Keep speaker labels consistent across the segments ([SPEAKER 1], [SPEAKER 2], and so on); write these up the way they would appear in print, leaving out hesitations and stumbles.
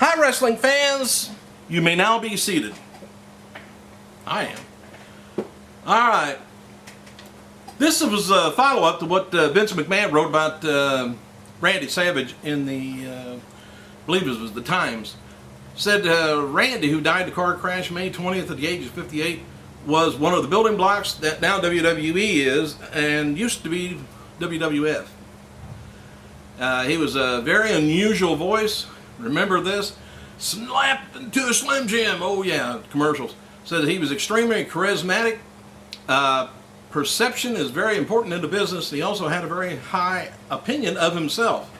[SPEAKER 1] Hi, wrestling fans. You may now be seated. I am. All right. This was a follow-up to what Vince McMahon wrote about Randy Savage in the, I believe it was the Times. Said Randy, who died in a car crash May 20th at the age of 58, was one of the building blocks that now WWE is and used to be WWF. He was a very unusual voice. Remember this? Slapped into a Slim Jim. Oh yeah, commercials. Said that he was extremely charismatic. Perception is very important in the business. He also had a very high opinion of himself.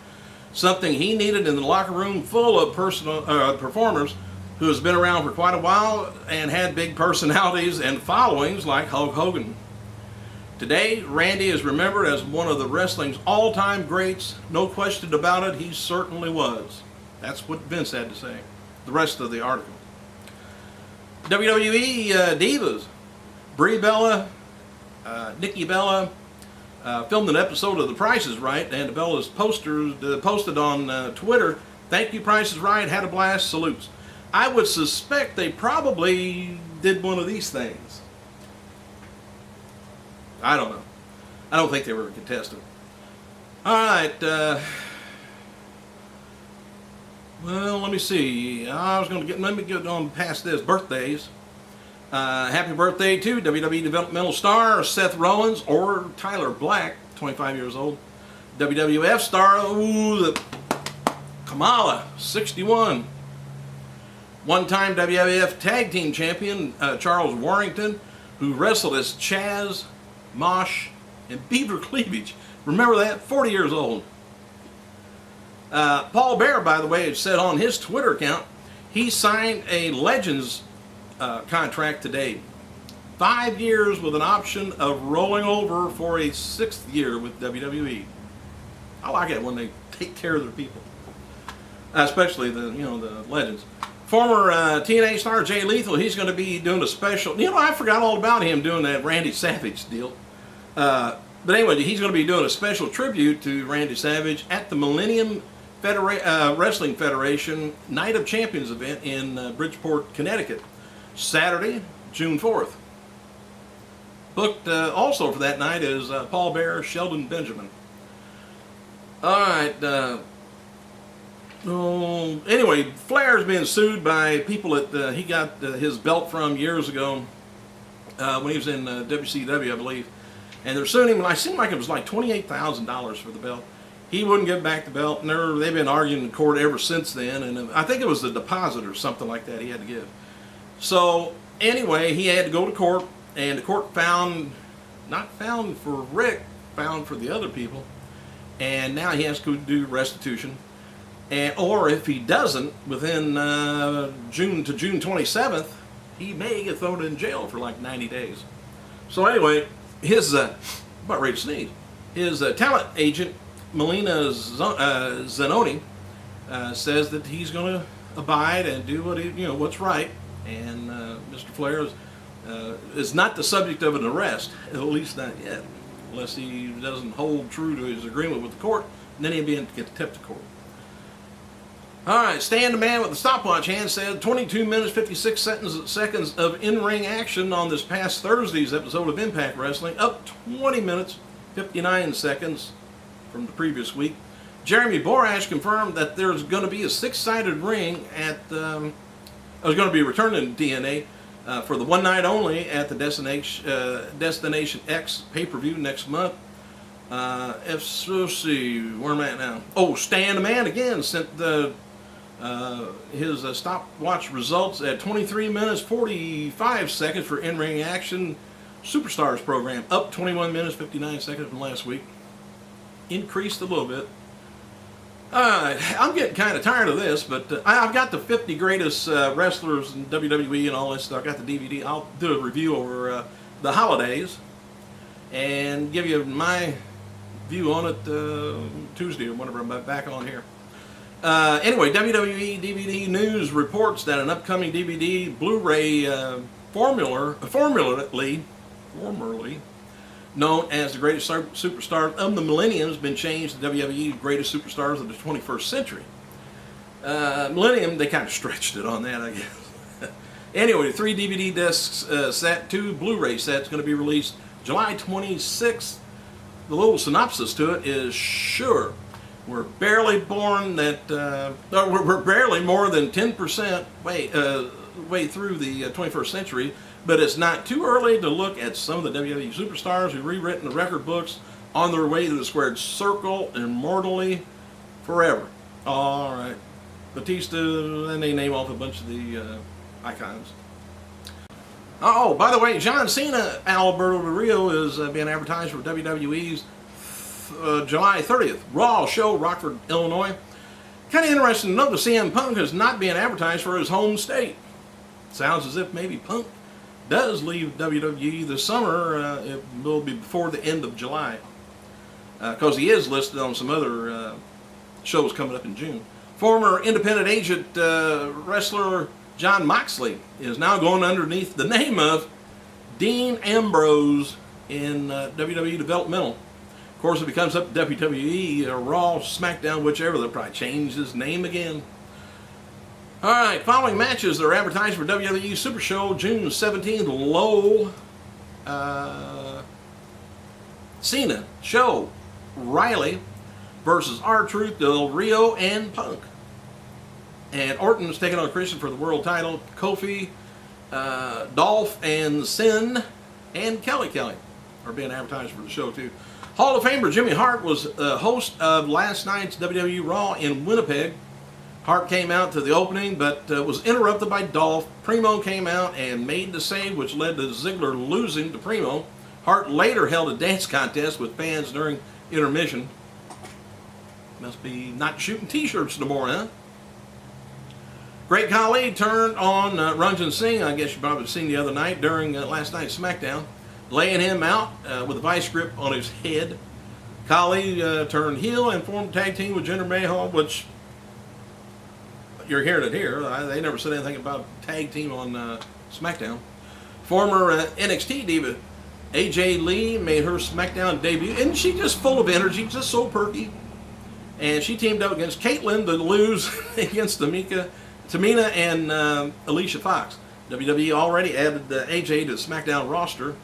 [SPEAKER 1] Something he needed in the locker room full of performers who has been around for quite a while and had big personalities and followings like Hulk Hogan. Today, Randy is remembered as one of the wrestling's all-time greats. No question about it, he certainly was. That's what Vince had to say. The rest of the article. WWE Divas. Brie Bella, Nikki Bella, filmed an episode of The Price is Right, and the Bella's posters posted on Twitter, "Thank you, Price is Right, had a blast, salutes." I would suspect they probably did one of these things. I don't know. I don't think they were a contestant. All right. Well, let me see. Let me get on past this. Birthdays. Happy birthday to WWE developmental star Seth Rollins or Tyler Black, 25 years old. WWF star Kamala, 61. One-time WWF Tag Team Champion Charles Warrington, who wrestled as Chaz, Mosh, and Beaver Cleavage. Remember that? 40 years old. Paul Bearer, by the way, said on his Twitter account, he signed a Legends contract today. 5 years with an option of rolling over for a 6th year with WWE. I like it when they take care of their people, especially the Legends. Former TNA star Jay Lethal, he's going to be doing a special. I forgot all about him doing that Randy Savage deal. But anyway, he's going to be doing a special tribute to Randy Savage at the Millennium Wrestling Federation Night of Champions event in Bridgeport, Connecticut, Saturday, June 4th. Booked also for that night is Paul Bearer, Sheldon Benjamin. All right. Anyway, Flair's being sued by people that he got his belt from years ago when he was in WCW, I believe. And they're suing him, and I seem like it was like $28,000 for the belt. He wouldn't give back the belt, and they've been arguing in court ever since then, and I think it was the deposit or something like that he had to give. So, anyway, he had to go to court, and the court not found for Rick, found for the other people, and now he has to do restitution. Or if he doesn't, within June 27th, he may get thrown in jail for like 90 days. So anyway, his, about ready to sneeze, his talent agent, Melina Zanoni, says that he's going to abide and do what's right. And Mr. Flair is not the subject of an arrest, at least not yet, unless he doesn't hold true to his agreement with the court, and then he'll be in contempt of court. All right, Stan the Man with the stopwatch hand said 22 minutes 56 seconds of in-ring action on this past Thursday's episode of Impact Wrestling, up 20 minutes 59 seconds from the previous week. Jeremy Borash confirmed that there's going to be a 6-sided ring at is going to be returning to TNA for the one night only at the Destination X pay-per-view next month. Let's see, where am I at now? Oh, Stan the Man again sent his stopwatch results at 23 minutes 45 seconds for in-ring action Superstars program, up 21 minutes 59 seconds from last week. Increased a little bit. I'm getting kind of tired of this, but I've got the 50 greatest wrestlers in WWE and all this stuff. I got the DVD. I'll do a review over the holidays and give you my view on it Tuesday or whenever I'm back on here. Anyway, WWE DVD News reports that an upcoming DVD Blu-ray formerly known as the Greatest Superstars of the Millennium has been changed to WWE Greatest Superstars of the 21st Century. Millennium, they kind of stretched it on that, I guess. Anyway, 3 DVD discs set, 2 Blu-ray sets going to be released July 26th. The little synopsis to it is, sure, we're barely born that, we're barely more than 10% way through the 21st century, but it's not too early to look at some of the WWE superstars who've rewritten the record books on their way to the squared circle immortally forever. All right. Batista, and they name off a bunch of the icons. Oh, by the way, John Cena, Alberto Del Rio, is being advertised for WWE's July 30th Raw show, Rockford, Illinois. Kind of interesting to note that CM Punk is not being advertised for his home state. Sounds as if maybe Punk does leave WWE this summer. It will be before the end of July, because he is listed on some other shows coming up in June. Former independent agent wrestler John Moxley is now going underneath the name of Dean Ambrose in WWE Developmental. Of course, if he comes up to WWE or Raw, SmackDown, whichever, they'll probably change his name again. All right, following matches that are advertised for WWE Super Show June 17th, Low, Cena, Show, Riley versus R-Truth, Del Rio, and Punk. And Orton's taking on Christian for the world title. Kofi, Dolph, and Sin, and Kelly are being advertised for the show too. Hall of Famer Jimmy Hart was host of last night's WWE Raw in Winnipeg. Hart came out to the opening, but was interrupted by Dolph. Primo came out and made the save, which led to Ziggler losing to Primo. Hart later held a dance contest with fans during intermission. Must be not shooting t-shirts no more, huh? Great Khali turned on Ranjan Singh, I guess you probably seen the other night during last night's SmackDown, laying him out with a vice grip on his head. Khali turned heel and formed a tag team with Jinder Mahal, which you're hearing it here. They never said anything about a tag team on SmackDown. Former NXT diva AJ Lee made her SmackDown debut, and she just full of energy, just so perky. And she teamed up against Caitlyn to lose against Tamina and Alicia Fox. WWE already added AJ to the SmackDown roster.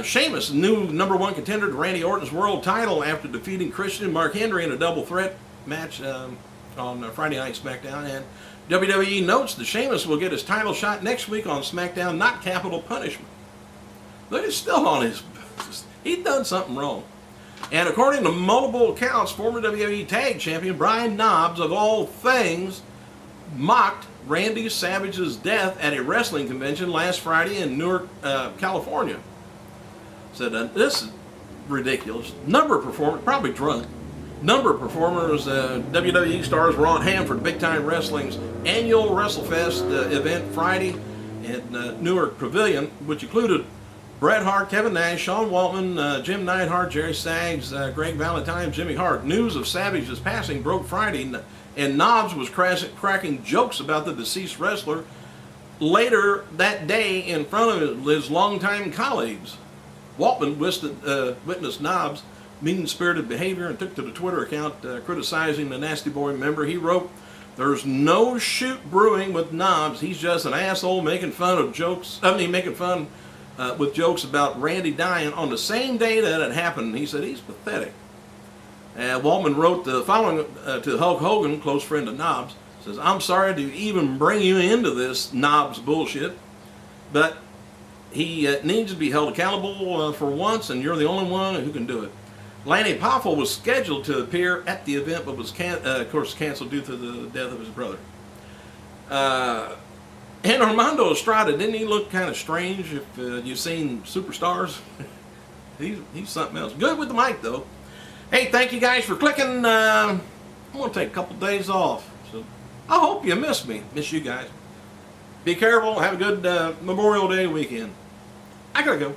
[SPEAKER 1] Sheamus, new #1 contender to Randy Orton's world title after defeating Christian and Mark Henry in a double threat match on Friday Night SmackDown. And WWE notes that Sheamus will get his title shot next week on SmackDown, not capital punishment. Look, he's still on his... He's done something wrong. And according to multiple accounts, former WWE Tag Champion Brian Knobbs, of all things, mocked Randy Savage's death at a wrestling convention last Friday in Newark, California. Said, this is ridiculous. Number of performers, probably drunk, WWE stars were on hand for the Big Time Wrestling's annual WrestleFest event Friday at Newark Pavilion, which included Bret Hart, Kevin Nash, Sean Waltman, Jim Neidhart, Jerry Saggs, Greg Valentine, Jimmy Hart. News of Savage's passing broke Friday, and Knobbs was cracking jokes about the deceased wrestler later that day in front of his longtime colleagues. Waltman witnessed Knobbs' mean-spirited behavior and took to the Twitter account criticizing the Nasty Boy member. He wrote, "There's no shoot brewing with Knobbs. He's just an asshole making fun with jokes about Randy dying on the same day that it happened." He said he's pathetic. Waltman wrote the following to Hulk Hogan, close friend of Knobbs. Says, "I'm sorry to even bring you into this Knobbs bullshit, but he needs to be held accountable for once, and you're the only one who can do it." Lanny Poffo was scheduled to appear at the event, but was of course canceled due to the death of his brother. And Armando Estrada, didn't he look kind of strange if you've seen Superstars? He's something else. Good with the mic, though. Hey, thank you guys for clicking. I'm going to take a couple days off. So I hope you miss me. Miss you guys. Be careful. Have a good Memorial Day weekend. I got to go.